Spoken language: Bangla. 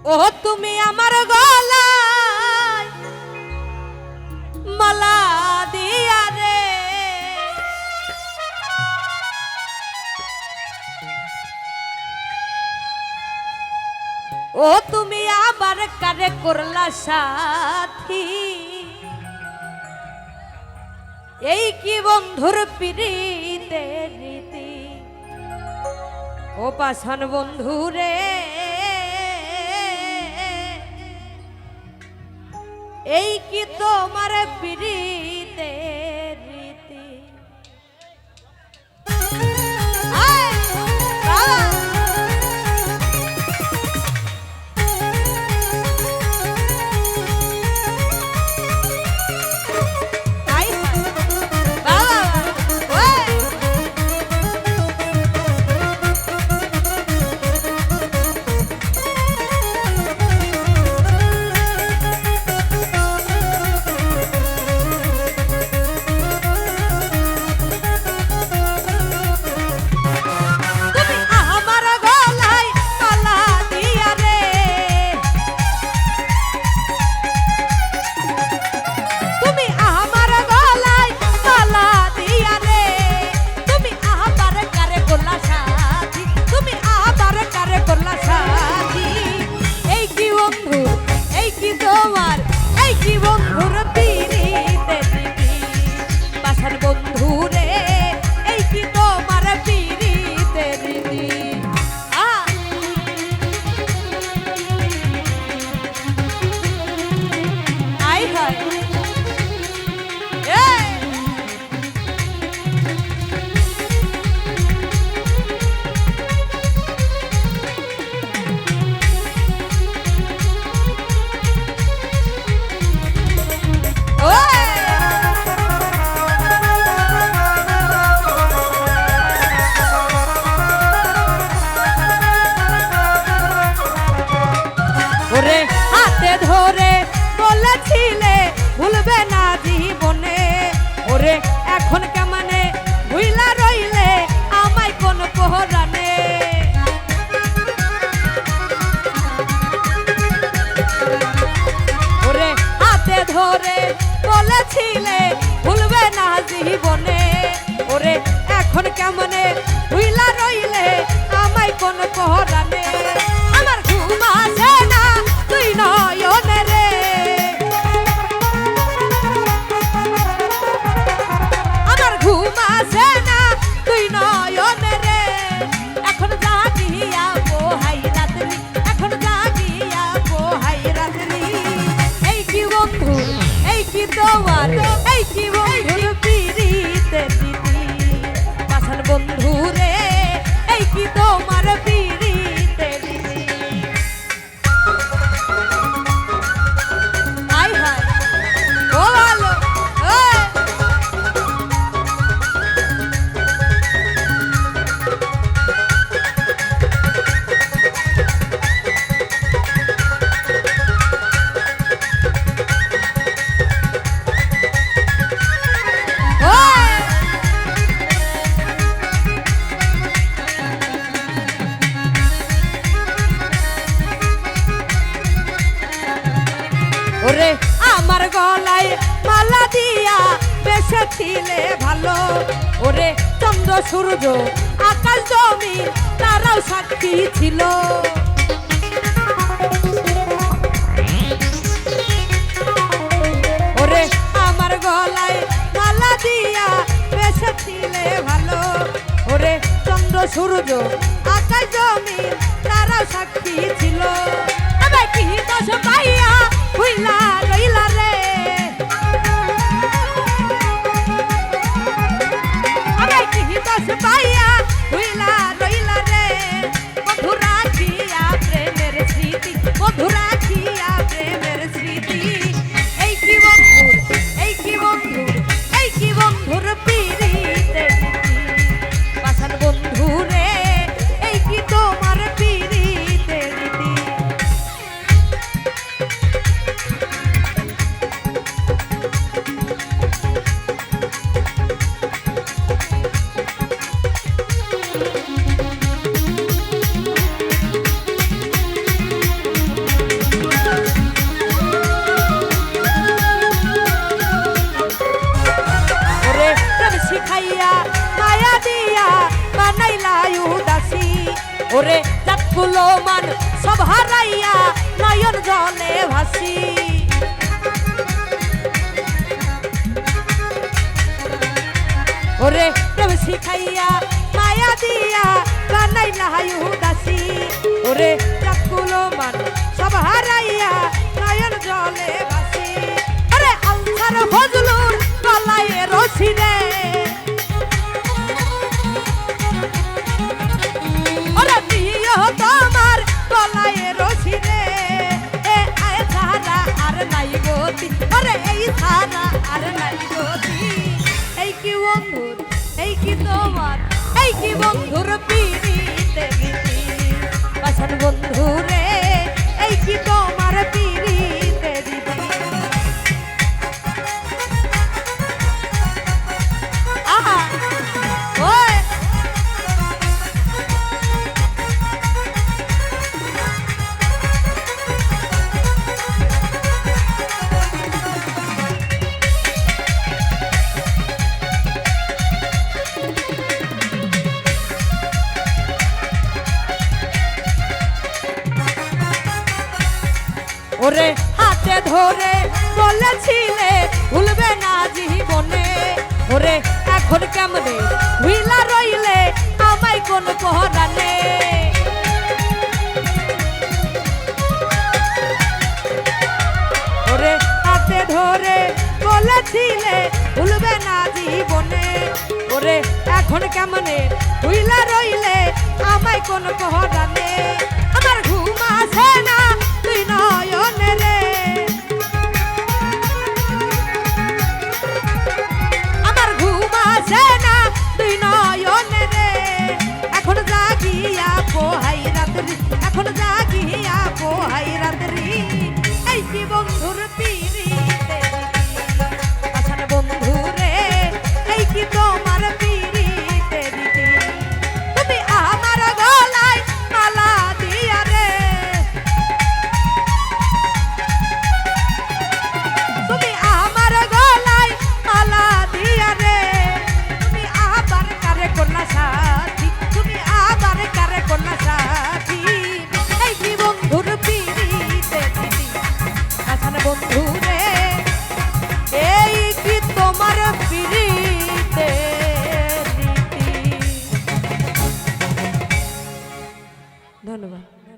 ও তুমি আমার গলায় মালা দিয়া রে, ও তুমি আবার কারে করলা সাথী, এই কি বন্ধুর পিরিতের রীতি। ও পাষাণ বন্ধু রে, এই কি তোমার পিরিতের রীতি। ওরে হাতে ধরে বলেছিলে ভুলবে না জীবনে, ওরে এখন কেমনে ভুইলা রইলে আমায় কোন পহরানে। ওরে হাতে ধরে বলেছিলে ভুলবে না জীবনে, ওরে এখন কেমনে ভুইলা রইলে আমায় কোন পহরানে। আমার ঘুম আসে না তুই নয়নে রে, আমার ঘুম আসে না তুই নয়নে রে। এখন জাগিয়া পোহাই রাত্রি, এখন জাগিয়া পোহাই রাত্রি। এই কি বন্ধু, এই কি তোমার, এই কি বন্ধুর পিরিতের রীতি। পাষাণ বন্ধু রে, এই কি তোমার পিরিতের রীতি। হায় হায় ও ভালো ওরে আমার গলায় মালা দিয়া বেসেছিলে ভালো, ওরে চন্দ্র সূর্য আকাশ জমি তারাও সাক্ষী ছিল। ওরে আমার গলায় মালা দিয়া বেসেছিলে ভালো, ওরে চন্দ্র সূর্য আকাশ জমি তারাও সাক্ষী ছিল। এবার কি দোষ পাইয়া ভুইলা রইলা রে, আবার কি দোষ পাইয়া ভুইলা রইলা রে। বন্ধু রাখিয়া প্রেমের স্মৃতি, বন্ধু রাখিয়া প্রেমের স্মৃতি। এই কি বন্ধুর, এই কি বন্ধুর, এই কি বন্ধুর পিরিতের রীতি। পাষাণ বন্ধু রে, এই ওরে জাতকুলো মান সব হারাইয়া নয়ন জলে ভাসি ওরে প্রেম শিখাইয়া মায়া দিয়া বানাইলা উদাসী ওরে জাতকুলো মান সব হারাইয়া নয়ন জলে ভাসি আরে আলসার ফজলুর গলায় রশি রে ওরে নিও তোমার গলায় রশি রে এ আয় ছাড়া আর নাই গতি ওরে এই ছাড়া আর নাই গতি এই কি বন্ধুর এই কি তোমার এই কি বন্ধুর পিরিতে গীতি বাসন বন্ধু রে এই কি তোমার পিরিতে দিদি আহা ওই ওরে হাতে ধরে বলেছিলে ভুলবে না জীবনে ওরে এখন কেমনে ভুইলা রইলে আমায় কোন পহরানে ওরে হাতে ধরে বলেছিলে ভুলবে না জীবনে ওরে এখন কেমনে ভুইলা রইলে আমায় কোন পহরানে আমার ঘুম আসে না তুই নয়নে রে আমার ঘুম আসে না তুই নয়নে রে এখন জাগিয়া পোহাই রাত্রি এখন জাগিয়া পোহাই রাত্রি এই কি বন্ধুর পিরিতে আসান বন্ধু রে এই কি তোমার পিরিতে দিদি তুমি আমার গলায় মালা দিয়া রে তুমি আমার গলায় মালা দিয়া রে তুমি আবার কারে করলা সাথী তুমি আবার কারে করলা সাথী এই কি বন্ধুর পিরিতে দিদি আসান বন্ধু রে এই কি তোমার পিরিতে দিদি ধন্যবাদ।